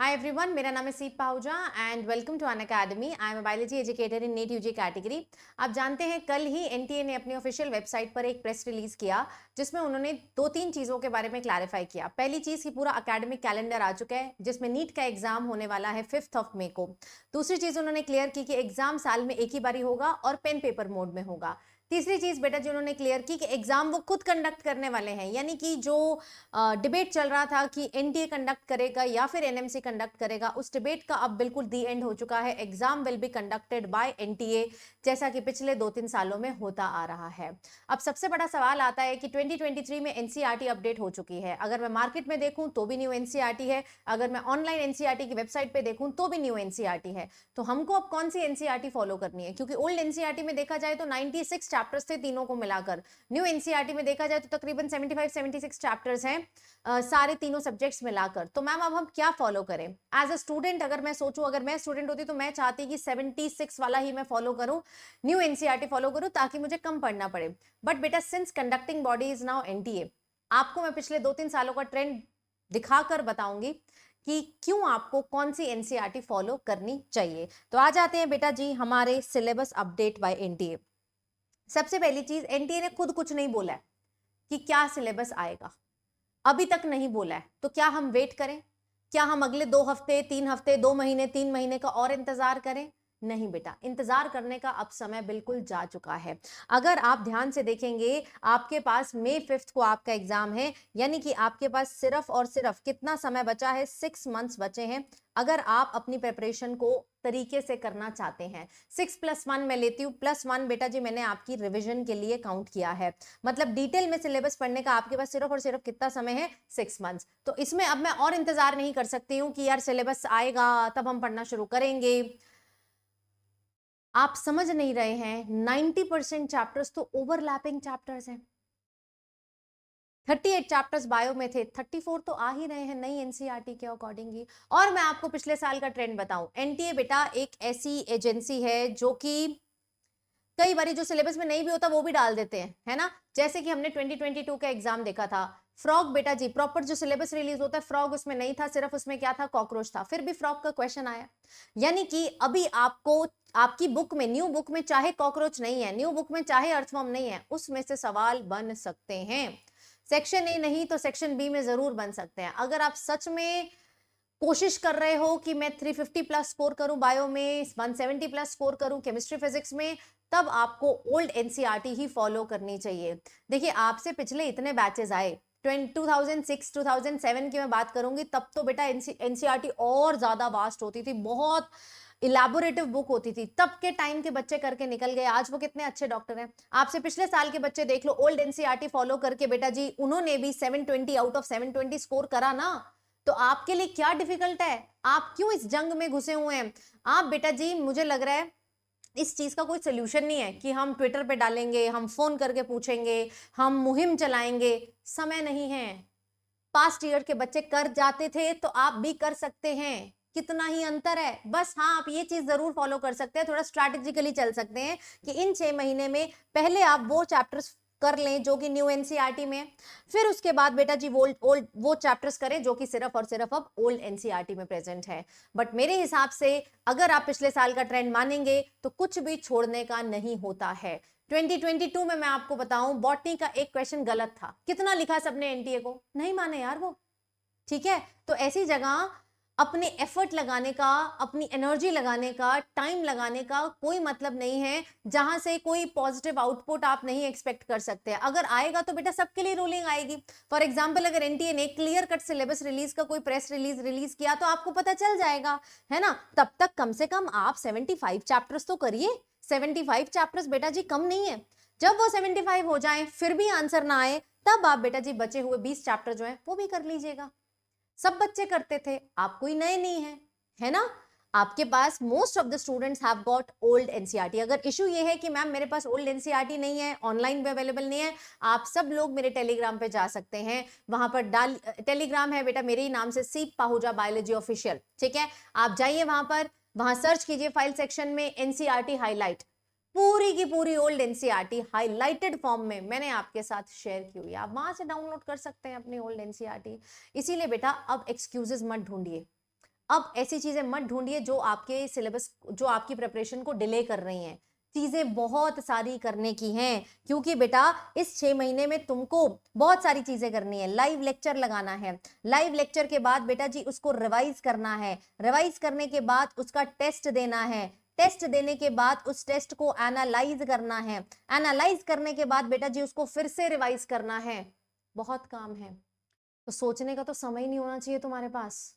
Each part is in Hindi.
हाय एवरीवन, मेरा नाम है Seep Pahuja and welcome to Unacademy. I am a biology educator in NEET UG category. आप जानते हैं कल ही एनटीए ने अपनी ऑफिशियल वेबसाइट पर एक प्रेस रिलीज किया जिसमें उन्होंने दो तीन चीज़ों के बारे में क्लैरिफाई किया। पहली चीज़ कि पूरा अकेडमिक कैलेंडर आ चुका है जिसमें नीट का एग्जाम होने वाला है 5 मई को। दूसरी चीज़ उन्होंने क्लियर की कि एग्जाम साल में एक ही बारी होगा और पेन पेपर मोड में होगा। तीसरी चीज बेटा जो उन्होंने क्लियर की कि एग्जाम वो खुद कंडक्ट करने वाले हैं, यानी कि जो डिबेट चल रहा था कि एनटीए कंडक्ट करेगा या फिर एनएमसी कंडक्ट करेगा, उस डिबेट का अब बिल्कुल दी एंड हो चुका है। Exam will be conducted by NTA, जैसा कि पिछले 2-3 सालों में होता आ रहा है। अब सबसे बड़ा सवाल आता है कि 2023 में एनसीईआरटी अपडेट हो चुकी है। अगर मैं मार्केट में देखूं तो भी न्यू एनसीईआरटी है, अगर मैं ऑनलाइन एनसीईआरटी की वेबसाइट पे देखूं तो भी न्यू एनसीईआरटी है। तो हमको अब कौन सी एनसीईआरटी फॉलो करनी है? क्योंकि ओल्ड एनसीईआरटी में देखा जाए तो 96 चैप्टर्स थे तीनों को मिलाकर। न्यू एनसीईआरटी में देखा जाए तो तकरीबन 75-76 चैप्टर्स हैं सारे तीनों सब्जेक्ट्स मिलाकर। तो मैम अब हम क्या फॉलो करें? एज अ स्टूडेंट अगर मैं सोचूं, अगर मैं स्टूडेंट होती तो मैं चाहती कि 76 वाला ही मैं फॉलो करूं, न्यू एनसीईआरटी फॉलो करूं ताकि मुझे कम पढ़ना पड़े। बट बेटा since conducting body is now NTA, आपको मैं पिछले 2-3 सालों का ट्रेंड दिखाकर बताऊंगी कि क्यों आपको कौन सी एनसीईआरटी फॉलो करनी चाहिए। तो आ जाते हैं बेटा जी हमारे सिलेबस अपडेट बाय एनटीए। सबसे पहली चीज, एनटीए ने खुद कुछ नहीं बोला है कि क्या सिलेबस आएगा, अभी तक नहीं बोला है। तो क्या हम वेट करें? क्या हम अगले 2 हफ्ते, 3 हफ्ते, 2 महीने, 3 महीने का और इंतजार करें? नहीं बेटा, इंतजार करने का अब समय बिल्कुल जा चुका है। अगर आप ध्यान से देखेंगे, आपके पास मई 5 को आपका एग्जाम है, यानी कि आपके पास सिर्फ और सिर्फ कितना समय बचा है? 6 मंथ्स बचे हैं। अगर आप अपनी प्रिपरेशन को तरीके से करना चाहते हैं, 6+1 मैं लेती हूँ, +1 बेटा जी मैंने आपकी रिविजन के लिए काउंट किया है। मतलब डिटेल में सिलेबस पढ़ने का आपके पास सिर्फ और सिर्फ कितना समय है? 6 मंथ्स। तो इसमें अब मैं और इंतजार नहीं कर सकती हूँ कि यार सिलेबस आएगा तब हम पढ़ना शुरू करेंगे। आप समझ नहीं रहे हैं, 90% चैप्टर्स तो ओवरलैपिंग चैप्टर्स हैं। 38 चैप्टर्स बायो में थे, 34 तो आ ही रहे हैं नई एनसीईआरटी के अकॉर्डिंगली। और मैं आपको पिछले साल का ट्रेंड बताऊं, एनटीए बेटा एक ऐसी एजेंसी है जो कि कई बार जो सिलेबस में नहीं भी होता वो भी डाल देते हैं, है ना। जैसे कि हमने 2022 का एग्जाम देखा था, फ्रॉग बेटा जी प्रॉपर जो सिलेबस रिलीज होता है, फ्रॉग उसमें नहीं था, सिर्फ उसमें क्या था? कॉकरोच था, फिर भी फ्रॉग का क्वेश्चन आया। यानी कि अभी आपको आपकी बुक में, न्यू बुक में चाहे कॉकरोच नहीं है, न्यू बुक में चाहे अर्थवर्म नहीं है, उसमें से सवाल बन सकते हैं। सेक्शन ए नहीं तो सेक्शन बी में जरूर बन सकते हैं। अगर आप सच में कोशिश कर रहे हो कि मैं 350 प्लस स्कोर करूं बायो में, 170 प्लस स्कोर करूं केमिस्ट्री फिजिक्स में, तब आपको ओल्ड एनसीईआरटी ही फॉलो करनी चाहिए। देखिए आपसे पिछले इतने बैचेस आए, 2006 2007 की मैं बात करूंगी, तब तो बेटा एनसीईआरटी और ज्यादा वास्ट होती थी, बहुत इलेबोरेटिव बुक होती थी। तब के टाइम के बच्चे करके निकल गए, आज वो कितने अच्छे डॉक्टर हैं। आपसे पिछले साल के बच्चे देख लो, ओल्ड एनसीईआरटी फॉलो करके बेटा जी उन्होंने भी 720 आउट ऑफ 720 स्कोर करा ना। तो आपके लिए क्या डिफिकल्ट है? आप क्यों इस जंग में घुसे हुए हैं? आप बेटा जी, मुझे लग रहा है इस चीज का कोई सोल्यूशन नहीं है कि हम ट्विटर पे डालेंगे, हम फोन करके पूछेंगे, हम मुहिम चलाएंगे। समय नहीं है। पास्ट ईयर के बच्चे कर जाते थे तो आप भी कर सकते हैं। कितना ही अंतर है। बस हाँ, आप ये चीज जरूर फॉलो कर सकते हैं, थोड़ा स्ट्रैटेजिकली चल सकते हैं कि इन 6 महीने में पहले आप वो चैप्टर्स कर लें जो कि न्यू एनसीईआरटी में, फिर उसके बाद बेटा जी वो चैप्टर्स करें जो कि सिर्फ और सिर्फ अब ओल्ड एनसीईआरटी में प्रेजेंट है। बट मेरे हिसाब से अगर आप पिछले साल का ट्रेंड मानेंगे तो कुछ भी छोड़ने का नहीं होता है। 2022 में मैं आपको बताऊं, बॉटनी का एक क्वेश्चन गलत था, कितना लिखा सबने एनटीए को, नहीं माने यार वो। ठीक है, तो ऐसी जगह अपने एफर्ट लगाने का, अपनी एनर्जी लगाने का, टाइम लगाने का कोई मतलब नहीं है जहां से कोई पॉजिटिव आउटपुट आप नहीं एक्सपेक्ट कर सकते। अगर आएगा तो बेटा सबके लिए रूलिंग आएगी। फॉर एग्जांपल अगर एनटीए ने क्लियर कट सिलेबस रिलीज का कोई प्रेस रिलीज किया तो आपको पता चल जाएगा, है ना। तब तक कम से कम आप 75 चैप्टर्स तो करिए। 75 चैप्टर्स बेटा जी कम नहीं है। जब वो 75 हो जाए फिर भी आंसर ना आए, तब आप बेटा जी बचे हुए 20 चैप्टर जो है वो भी कर लीजिएगा। सब बच्चे करते थे, आप कोई नए नहीं है ना। आपके पास most of the students have got old NCERT. अगर इशू ये है कि मैम मेरे पास ओल्ड एनसीईआरटी नहीं है, ऑनलाइन पे अवेलेबल नहीं है, आप सब लोग मेरे टेलीग्राम पे जा सकते हैं। वहां पर टेलीग्राम है बेटा मेरे ही नाम से, सीप पाहुजा बायोलॉजी ऑफिशियल। ठीक है, आप जाइए वहां पर, वहां सर्च कीजिए फाइल सेक्शन में एनसीईआरटी हाईलाइट, पूरी की पूरी ओल्ड एनसीईआरटी हाइलाइटेड फॉर्म में मैंने आपके साथ शेयर की हुई है, आप वहां से डाउनलोड कर सकते हैं अपनी ओल्ड एनसीईआरटी। इसीलिए बेटा अब एक्सक्यूजेस मत ढूंढिए। अब ऐसी चीजें मत ढूंढिए जो आपके सिलेबस, जो आपकी प्रिपरेशन को डिले कर रही हैं। चीजें बहुत सारी करने की हैं, क्योंकि बेटा इस 6 महीने में तुमको बहुत सारी चीजें करनी है। लाइव लेक्चर लगाना है, लाइव लेक्चर के बाद बेटा जी उसको रिवाइज करना है, रिवाइज करने के बाद उसका टेस्ट देना है, टेस्ट देने के बाद उस टेस्ट को एनालाइज करना है, एनालाइज करने के बाद बेटा जी उसको फिर से रिवाइज करना है। बहुत काम है, तो सोचने का तो समय ही नहीं होना चाहिए तुम्हारे पास।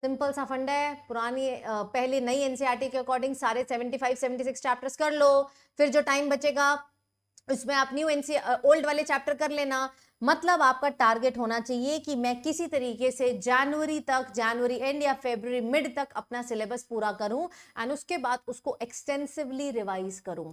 सिंपल सा फंडा है, पुरानी पहले नई एनसीईआरटी के अकॉर्डिंग सारे 75-76 चैप्टर्स कर लो, फिर जो टाइम बचेगा उसमें आप न्यू ओल्ड वाले चैप्टर कर लेना। मतलब आपका टारगेट होना चाहिए कि मैं किसी तरीके से जनवरी तक, जनवरी एंड या फरवरी मिड तक अपना सिलेबस पूरा करूं एंड उसके बाद उसको एक्सटेंसिवली रिवाइज करूं।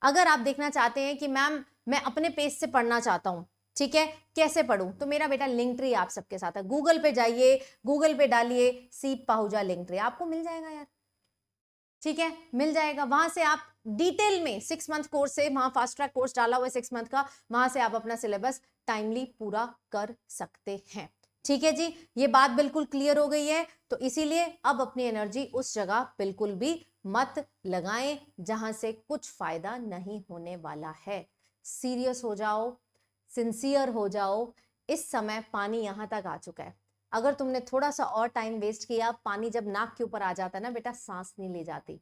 अगर आप देखना चाहते हैं कि मैम मैं अपने पेज से पढ़ना चाहता हूं, ठीक है, कैसे पढ़ूं, तो मेरा बेटा लिंक ट्री आप सबके साथ है। गूगल पे जाइए, गूगल पे डालिए सीप पाहुजा लिंक ट्री, आपको मिल जाएगा यार, ठीक है, मिल जाएगा। वहां से आप डिटेल में 6 मंथ कोर्स से, वहां फास्ट ट्रैक कोर्स डाला हुआ है 6 मंथ का, वहां से आप अपना सिलेबस टाइमली पूरा कर सकते हैं। ठीक है जी, ये बात बिल्कुल क्लियर हो गई है। तो इसीलिए अब अपनी एनर्जी उस जगह बिल्कुल भी मत लगाएं जहां से कुछ फायदा नहीं होने वाला है। सीरियस हो जाओ, सिंसियर हो जाओ। इस समय पानी यहां तक आ चुका है, अगर तुमने थोड़ा सा और टाइम वेस्ट किया, पानी जब नाक के ऊपर आ जाता है ना बेटा, सांस नहीं ले जाती,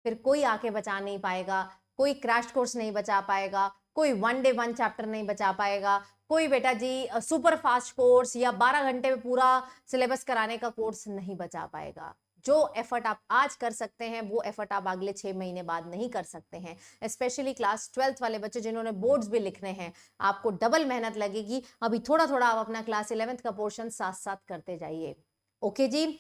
फिर कोई आके बचा नहीं पाएगा, कोई क्रैश कोर्स नहीं बचा पाएगा, कोई 1 डे 1 चैप्टर नहीं बचा पाएगा, कोई बेटा जी सुपर फास्ट कोर्स या 12 घंटे में पूरा सिलेबस कराने का कोर्स नहीं बचा पाएगा। जो एफर्ट आप आज कर सकते हैं वो एफर्ट आप अगले 6 महीने बाद नहीं कर सकते हैं। स्पेशली क्लास 12th वाले बच्चे जिन्होंने बोर्ड्स भी लिखने हैं, आपको डबल मेहनत लगेगी। अभी थोड़ा थोड़ा आप अपना क्लास 11th का पोर्शन साथ साथ करते जाइए। ओके जी,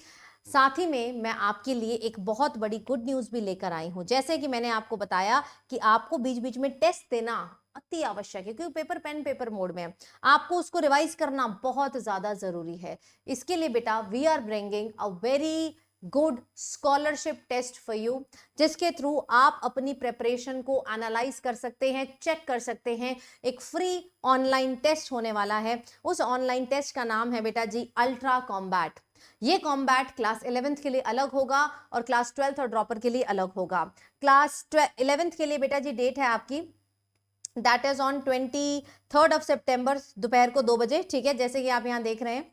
साथ ही में मैं आपके लिए एक बहुत बड़ी गुड न्यूज भी लेकर आई हूं। जैसे कि मैंने आपको बताया कि आपको बीच बीच में टेस्ट देना अति आवश्यक है, क्योंकि पेपर पेन पेपर मोड में है, आपको उसको रिवाइज करना बहुत ज्यादा जरूरी है। इसके लिए बेटा we are bringing a very good scholarship test for you, जिसके थ्रू आप अपनी प्रिपरेशन को एनालाइज कर सकते हैं, चेक कर सकते हैं। एक फ्री ऑनलाइन टेस्ट होने वाला है। उस ऑनलाइन टेस्ट का नाम है बेटा जी अल्ट्रा कॉम्बैट। ये कॉम्बैट क्लास 11th के लिए अलग होगा और क्लास 12th और ड्रॉपर के लिए अलग होगा। क्लास 11th के लिए बेटा जी डेट है आपकी, दैट इज ऑन 23 सितंबर दोपहर को 2 बजे, ठीक है, जैसे कि आप यहां देख रहे हैं।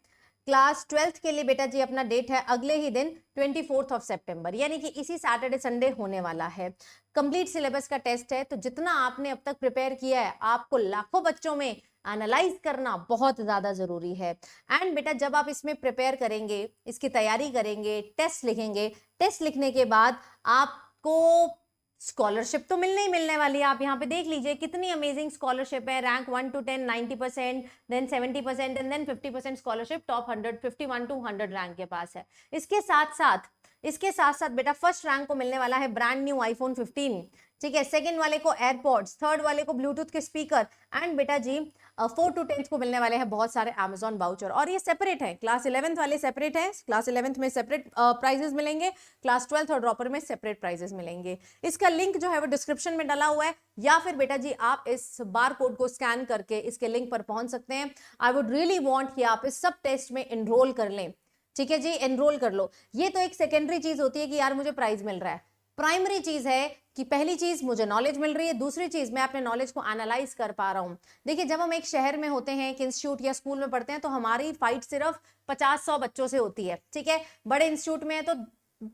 क्लास 12th के लिए बेटा जी अपना डेट है अगले ही दिन 24 सितंबर, यानी कि इसी सैटरडे संडे होने वाला है। कंप्लीट सिलेबस का टेस्ट है, तो जितना आपने अब तक प्रिपेयर किया है, आपको लाखों बच्चों में एनालाइज करना बहुत ज्यादा जरूरी है। एंड बेटा जब आप इसमें प्रिपेयर करेंगे, इसकी तैयारी करेंगे, टेस्ट लिखेंगे, टेस्ट लिखने के बाद आपको स्कॉलरशिप तो मिलने ही मिलने वाली है। आप यहाँ पे देख लीजिए कितनी अमेजिंग स्कॉलरशिप है। Rank 1 to 10 90%, then 70% and then 50% scholarship top 100, 51 to 100 rank के पास है। इसके साथ साथ बेटा फर्स्ट रैंक को मिलने वाला है ब्रांड न्यू आईफोन 15, ठीक है, सेकंड वाले को एयरपॉड्स, थर्ड वाले को ब्लूटूथ के स्पीकर एंड बेटा जी 4 to 10 को मिलने वाले हैं बहुत सारे अमेजॉन वाउचर। और ये सेपरेट है, क्लास 11th वाले सेपरेट है, क्लास 11th में सेपरेट प्राइजेस मिलेंगे, क्लास 12th और ड्रॉपर में सेपरेट प्राइजेस मिलेंगे। इसका लिंक जो है वो डिस्क्रिप्शन में डाला हुआ है, या फिर बेटा जी आप इस बार कोड को स्कैन करके इसके लिंक पर पहुंच सकते हैं। आई वुड रियली वांट कि आप इस सब टेस्ट में एनरोल कर लें, ठीक है जी, एनरोल कर लो। ये तो एक सेकेंडरी चीज होती है कि यार मुझे प्राइज मिल रहा है। प्राइमरी चीज है कि पहली चीज मुझे नॉलेज मिल रही है, दूसरी चीज मैं अपने नॉलेज को एनालाइज कर पा रहा हूं। देखिए जब हम एक शहर में होते हैं, एक इंस्टीट्यूट या स्कूल में पढ़ते हैं, तो हमारी फाइट सिर्फ 50-100 बच्चों से होती है, ठीक है, बड़े इंस्टीट्यूट में है तो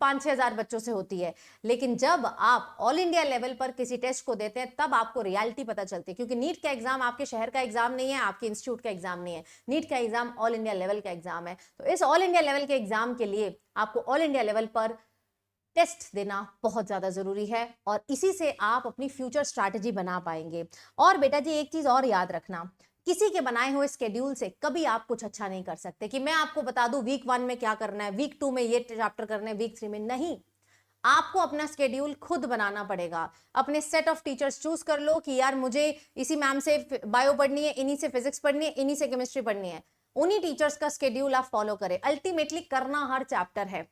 5-6 हजार बच्चों से होती है। लेकिन जब आप ऑल इंडिया लेवल पर किसी टेस्ट को देते हैं तब आपको रियलिटी पता चलती है, क्योंकि नीट का एग्जाम आपके शहर का एग्जाम नहीं है, आपके इंस्टीट्यूट का एग्जाम नहीं है, नीट का एग्जाम ऑल इंडिया लेवल का एग्जाम है। तो इस ऑल इंडिया लेवल के एग्जाम के लिए आपको ऑल इंडिया लेवल पर टेस्ट देना बहुत ज्यादा जरूरी है, और इसी से आप अपनी फ्यूचर स्ट्रैटेजी बना पाएंगे। और बेटा जी एक चीज और याद रखना, किसी के बनाए हुए स्केड्यूल से कभी आप कुछ अच्छा नहीं कर सकते कि मैं आपको बता दूं वीक 1 में क्या करना है, वीक 2 में ये चैप्टर करना है, वीक 3 में नहीं। आपको अपना स्केड्यूल खुद बनाना पड़ेगा। अपने सेट ऑफ टीचर्स चूज कर लो कि यार मुझे इसी मैम से बायो पढ़नी है, इन्हीं से फिजिक्स पढ़नी है, इन्हीं से केमिस्ट्री पढ़नी है, उन्हीं टीचर्स का स्केड्यूल आप फॉलो करें। अल्टीमेटली करना हर चैप्टर है,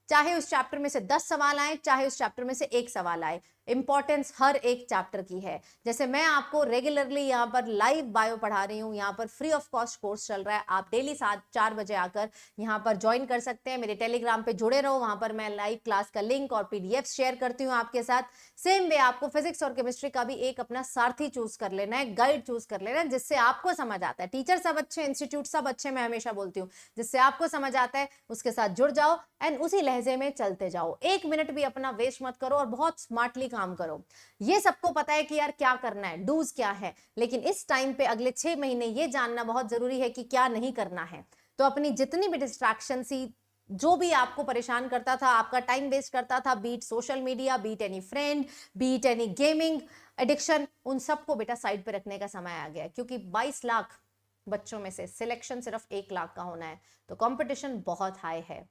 चाहे उस चैप्टर में से 10 सवाल आए, चाहे उस चैप्टर में से 1 सवाल आए, इंपॉर्टेंस हर एक चैप्टर की है। जैसे मैं आपको रेगुलरली यहाँ पर लाइव बायो पढ़ा रही हूँ, यहाँ पर फ्री ऑफ कॉस्ट कोर्स चल रहा है, आप डेली 4 बजे आकर यहाँ पर ज्वाइन कर सकते हैं। मेरे टेलीग्राम पे जुड़े रहो, वहां पर मैं लाइव क्लास का लिंक और पीडीएफ शेयर करती हूँ आपके साथ। सेम वे आपको फिजिक्स और केमिस्ट्री का भी एक अपना सारथी चूज कर लेना है, गाइड चूज कर लेना है, जिससे आपको समझ आता है। टीचर सब अच्छे, इंस्टीट्यूट सब अच्छे, मैं हमेशा बोलती हूँ, जिससे आपको समझ आता है उसके साथ जुड़ जाओ एंड उसी लहजे में चलते जाओ। 1 मिनट भी अपना वेस्ट मत करो और बहुत स्मार्टली काम करो। ये सबको पता है कि यार क्या करना है, डूज क्या है, लेकिन इस टाइम पे अगले 6 महीने ये जानना बहुत जरूरी है कि क्या नहीं करना है। तो अपनी जितनी भी डिस्ट्रैक्शन सी, जो भी आपको परेशान करता था, आपका टाइम वेस्ट करता था, be it social media, be it any friend, be it any gaming addiction, उन सबको बेटा साइड पे रखने का समय आ गया है। क्योंकि 22 लाख बच्चों में से सिलेक्शन सिर्फ 1 लाख का होना है, तो कंपटीशन बहुत हाई है।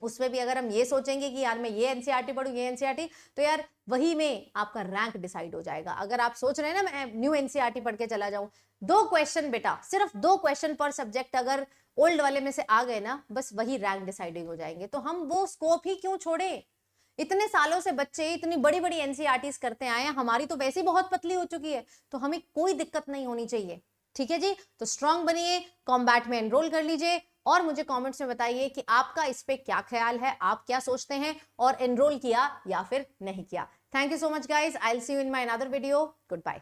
उसमें भी अगर हम ये सोचेंगे कि यार मैं ये एनसीईआरटी पढ़ूं, ये एनसीईआरटी, तो यार वही में आपका रैंक डिसाइड हो जाएगा। अगर आप सोच रहे हैं ना मैं न्यू एनसीईआरटी पढ़ के चला जाऊं, 2 क्वेश्चन बेटा, सिर्फ 2 क्वेश्चन पर सब्जेक्ट अगर ओल्ड वाले में से आ गए ना, बस वही रैंक डिसाइडिंग हो जाएंगे। तो हम वो स्कोप ही क्यों छोड़े? इतने सालों से बच्चे इतनी बड़ी बड़ी एनसीईआरटीज करते आए हैं, हमारी तो वैसे ही बहुत पतली हो चुकी है, तो हमें कोई दिक्कत नहीं होनी चाहिए। ठीक है जी, तो स्ट्रांग बनिए, कॉम्बैट में एनरोल कर लीजिए और मुझे कमेंट्स में बताइए कि आपका इस पे क्या ख्याल है, आप क्या सोचते हैं और एनरोल किया या फिर नहीं किया। Thank you so much guys, I will see you in my another video. Good bye.